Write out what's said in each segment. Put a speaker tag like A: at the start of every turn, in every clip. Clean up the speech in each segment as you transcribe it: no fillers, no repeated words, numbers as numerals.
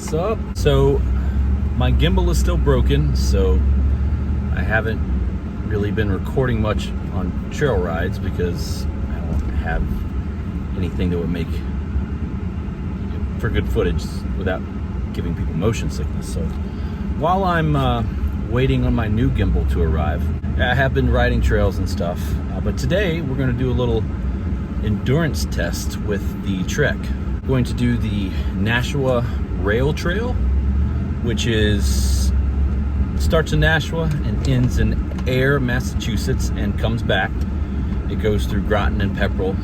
A: What's up? So my gimbal is still broken, so I haven't really been recording much on trail rides because I don't have anything that would make for good footage without giving people motion sickness. So while I'm waiting on my new gimbal to arrive, I have been riding trails and stuff, but today we're going to do a little endurance test with the Trek. We're going to do the Nashua Rail Trail, which starts in Nashua and ends in Ayer, Massachusetts, and comes back. It goes through Groton and Pepperell.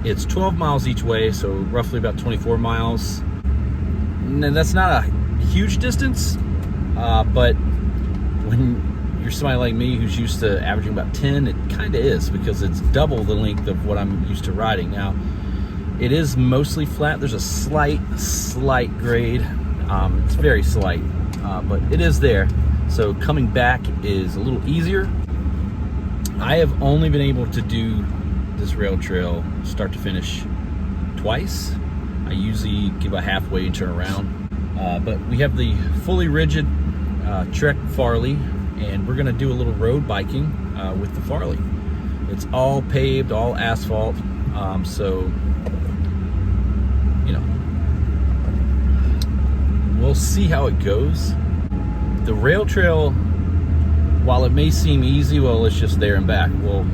A: It's 12 miles each way, so roughly about 24 miles. And that's not a huge distance, but when you're somebody like me who's used to averaging about 10, it kind of is, because it's double the length of what I'm used to riding. Now, it is mostly flat. There's a slight grade. It's very slight, but it is there. So coming back is a little easier. I have only been able to do this rail trail start to finish twice. I usually give a halfway and turn around. But we have the fully rigid Trek Farley, and we're gonna do a little road biking with the Farley. It's all paved, all asphalt, so you know, we'll see how it goes. The rail trail, while it may seem easy, well, it's just there and back. Well,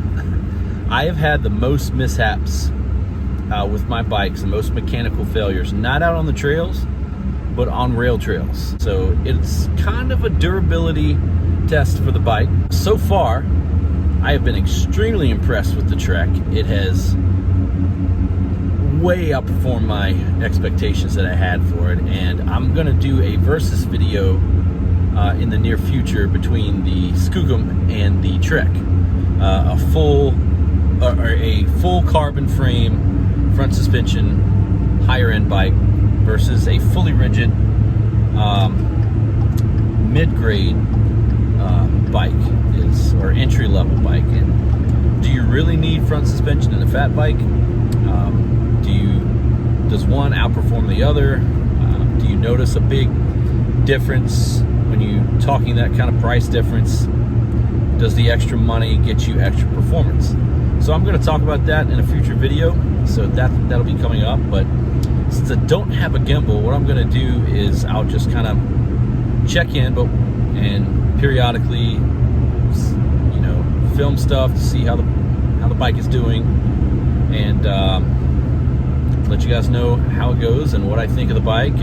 A: I have had the most mishaps with my bikes, the most mechanical failures, not out on the trails, but on rail trails. So it's kind of a durability test for the bike. So far, I have been extremely impressed with the Trek. It has way outperformed my expectations that I had for it, and I'm gonna do a versus video in the near future between the Skookum and the Trek. A full carbon frame, front suspension, higher end bike versus a fully rigid mid-grade bike or entry-level bike. And do you really need front suspension in a fat bike? Does one outperform the other? Do you notice a big difference when you're talking that kind of price difference? Does the extra money get you extra performance? So I'm going to talk about that in a future video, so that'll be coming up. But since I don't have a gimbal, what I'm going to do is I'll just kind of check in, and periodically, you know, film stuff to see how the bike is doing, and let you guys know how it goes and what I think of the bike.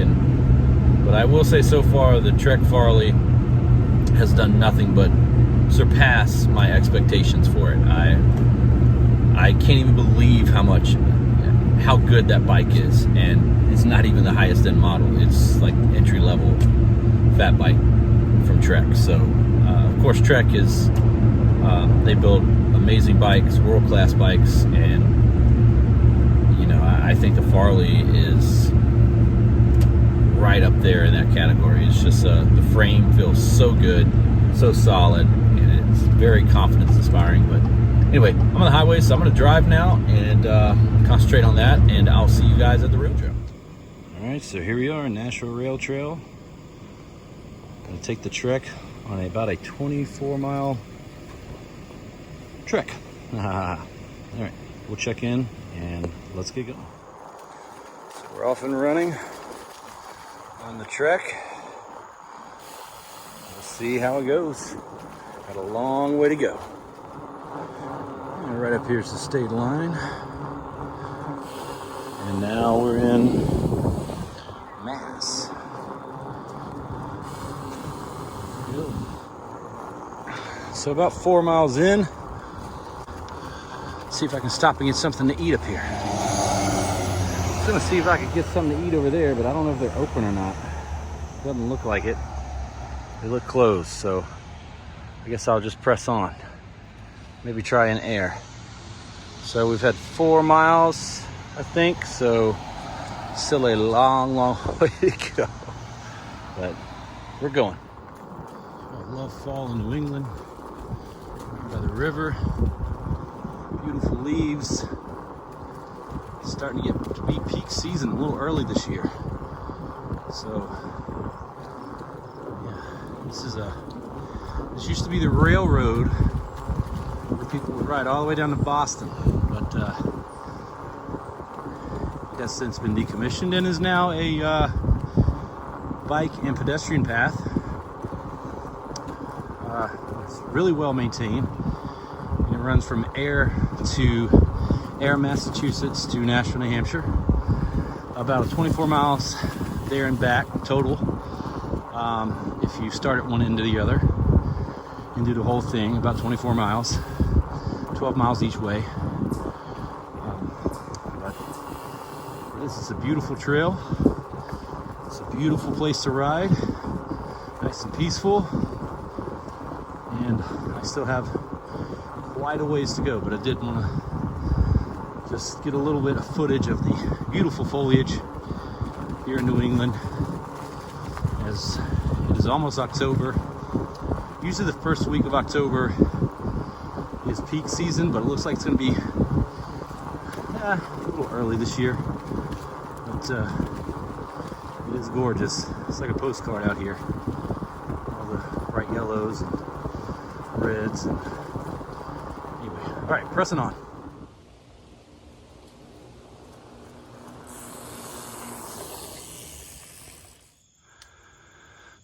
A: But I will say, so far the Trek Farley has done nothing but surpass my expectations for it. I can't even believe how good that bike is, and it's not even the highest end model. It's like entry level fat bike from Trek. So of course Trek is they build amazing bikes, world-class bikes, and you know, I think the Farley is right up there in that category. It's just the frame feels so good, so solid, and it's very confidence inspiring. But anyway, I'm on the highway, so I'm going to drive now and concentrate on that, and I'll see you guys at the rail trail. All right, so here we are, Nashua Rail Trail. Going to take the Trek on about a 24-mile trek. All right, we'll check in and let's get going. So we're off and running on the Trek. We'll see how it goes. Got a long way to go. And right up here is the state line. And now we're in Mass. So about 4 miles in. See if I can stop and get something to eat up here. I was gonna see if I could get something to eat over there, but I don't know if they're open or not. Doesn't look like it. They look closed, so I guess I'll just press on. Maybe try an Ayer. So we've had 4 miles, I think, so still a long way to go. But we're going. I love fall in New England. By the river. Beautiful leaves. It's starting to be peak season a little early this year.
B: So yeah, this used to be the railroad where people would ride all the way down to Boston, but it has since been decommissioned and is now a bike and pedestrian path. It's really well maintained. It runs from Air, Massachusetts to Nashville, New Hampshire. About 24 miles there and back total. If you start at one end to the other and do the whole thing, about 24 miles, 12 miles each way. But this is a beautiful trail. It's a beautiful place to ride, nice and peaceful, and I still have quite a ways to go, but I did want to just get a little bit of footage of the beautiful foliage here in New England, as it is almost October. Usually the first week of October is peak season, but it looks like it's going to be a little early this year. But it is gorgeous. It's like a postcard out here. All the bright yellows and reds. And anyway, all right, pressing on.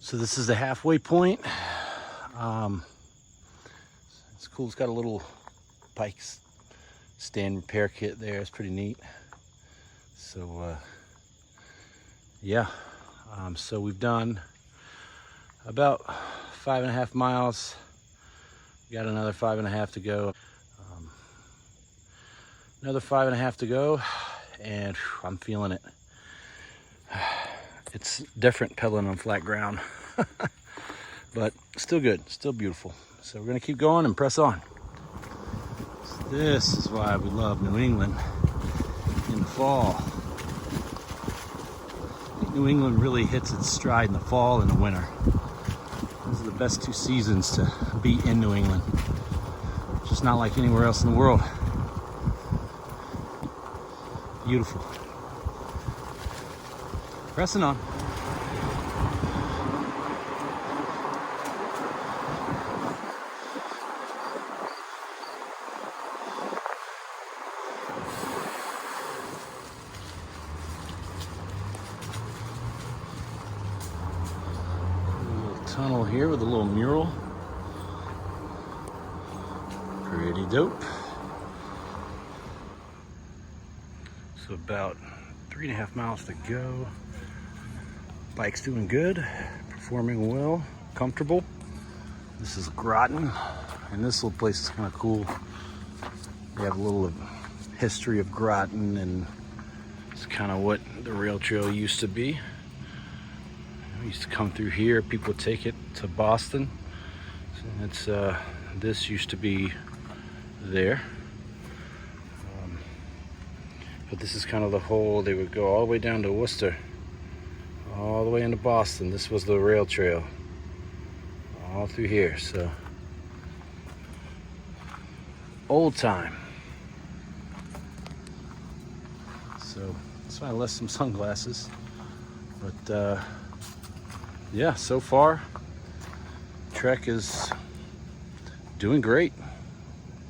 B: So this is the halfway point. It's cool. It's got a little bike stand repair kit there. It's pretty neat. So yeah. So we've done about 5.5 miles. We got another 5.5 to go. Another 5.5 to go, and I'm feeling it. It's different pedaling on flat ground, but still good, still beautiful. So we're gonna keep going and press on. So this is why we love New England in the fall. I think New England really hits its stride in the fall and the winter. Those are the best two seasons to be in New England. It's just not like anywhere else in the world. Beautiful. Pressing on. A little tunnel here with a little mural. Pretty dope. So about 3.5 miles to go. Bike's doing good, performing well, comfortable. This is Groton, and this little place is kind of cool. They have a little history of Groton, and it's kind of what the rail trail used to be. We used to come through here. People would take it to Boston. It's this used to be there. But this is kind of the whole, they would go all the way down to Worcester, all the way into Boston. This was the rail trail, all through here. So, old time. So, that's why I left some sunglasses. But, yeah, so far, Trek is doing great.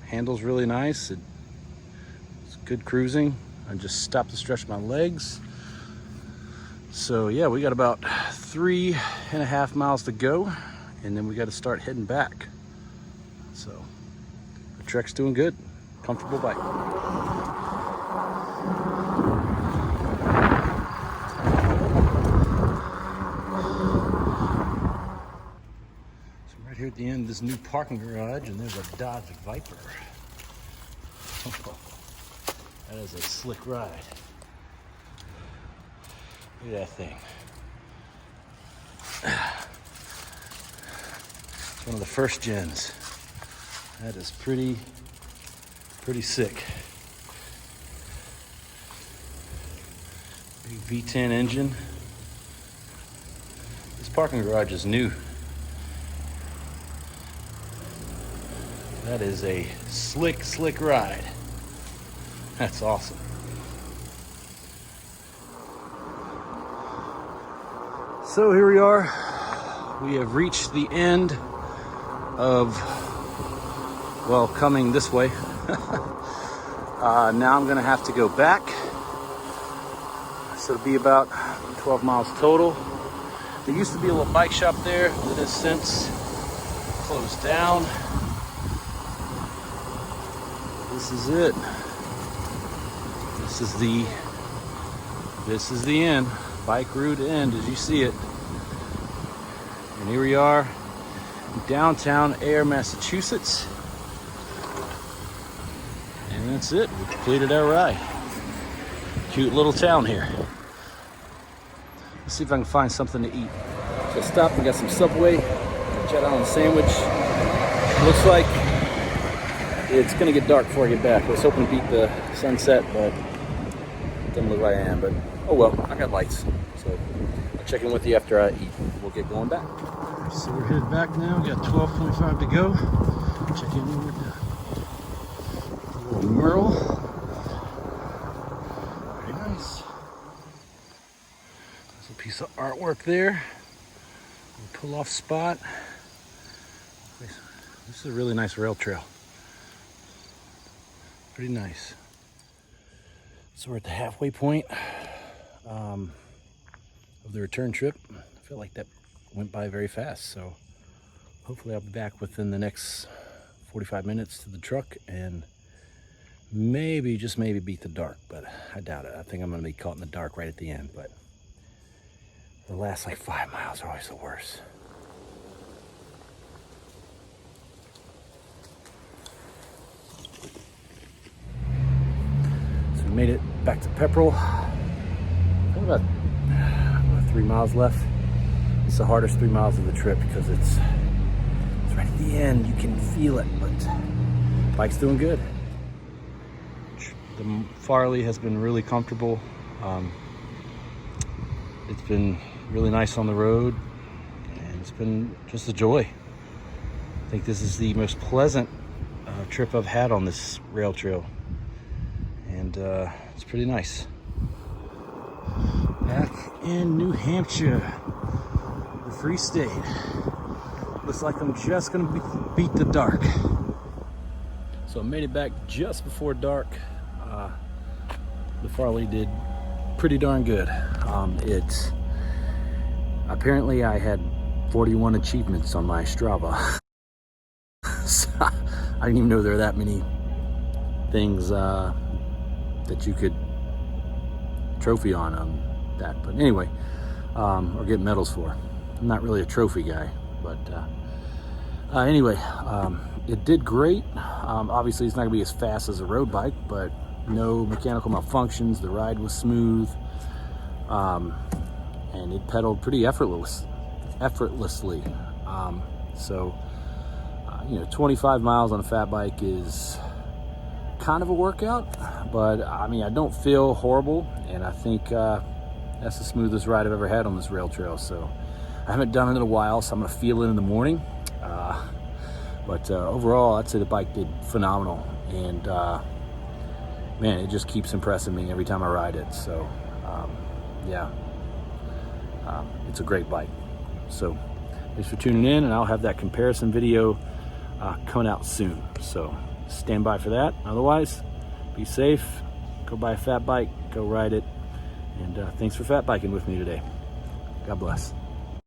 B: Handles really nice. It's good cruising. I just stopped to stretch my legs. So yeah, we got about 3.5 miles to go, and then we got to start heading back. So the Trek's doing good. Comfortable bike. So I'm right here at the end of this new parking garage, and there's a Dodge Viper. That is a slick ride. Look at that thing. It's one of the first gens. That is pretty sick. Big V10 engine. This parking garage is new. That is a slick ride. That's awesome. So here we are. We have reached the end of, well, coming this way. Now I'm gonna have to go back. So it'll be about 12 miles total. There used to be a little bike shop there that has since closed down. This is it. This is the end. Bike route end as you see it. And here we are in downtown Ayer, Massachusetts. And that's it. We completed our ride. Cute little town here. Let's see if I can find something to eat. So stop, we got some Subway, Jet Island sandwich. Looks like it's gonna get dark before I get back. I was hoping to beat the sunset, but it doesn't look like I am, but oh well, I got lights. So I'll check in with you after I eat. We'll get going back. So we're headed back now. We got 12:25 to go. Check in with the little mural. Very nice. There's a piece of artwork there. Pull off spot. This is a really nice rail trail. Pretty nice. So we're at the halfway point of the return trip. I feel like that went by very fast, so hopefully I'll be back within the next 45 minutes to the truck and maybe, just maybe, beat the dark, but I doubt it. I think I'm gonna be caught in the dark right at the end, but the last like 5 miles are always the worst. So we made it back to Pepperell. About 3 miles left. It's the hardest 3 miles of the trip because it's right at the end. You can feel it, but bike's doing good. The Farley has been really comfortable. It's been really nice on the road, and it's been just a joy. I think this is the most pleasant trip I've had on this rail trail, and it's pretty nice. Back in New Hampshire, the Free State. Looks like I'm just gonna beat the dark. So I made it back just before dark. The Farley did pretty darn good. Apparently I had 41 achievements on my Strava. So I didn't even know there were that many things that you could trophy on that. But anyway, or get medals for. I'm not really a trophy guy, but anyway, it did great. Obviously it's not gonna be as fast as a road bike, but no mechanical malfunctions. The ride was smooth, and it pedaled pretty effortlessly. So 25 miles on a fat bike is kind of a workout, but I mean, I don't feel horrible, and I think that's the smoothest ride I've ever had on this rail trail. So I haven't done it in a while, so I'm gonna feel it in the morning. But overall, I'd say the bike did phenomenal, and man, it just keeps impressing me every time I ride it. So yeah, it's a great bike. So thanks for tuning in, and I'll have that comparison video coming out soon. So stand by for that. Otherwise, be safe, go buy a fat bike, go ride it, and thanks for fat biking with me today. God bless.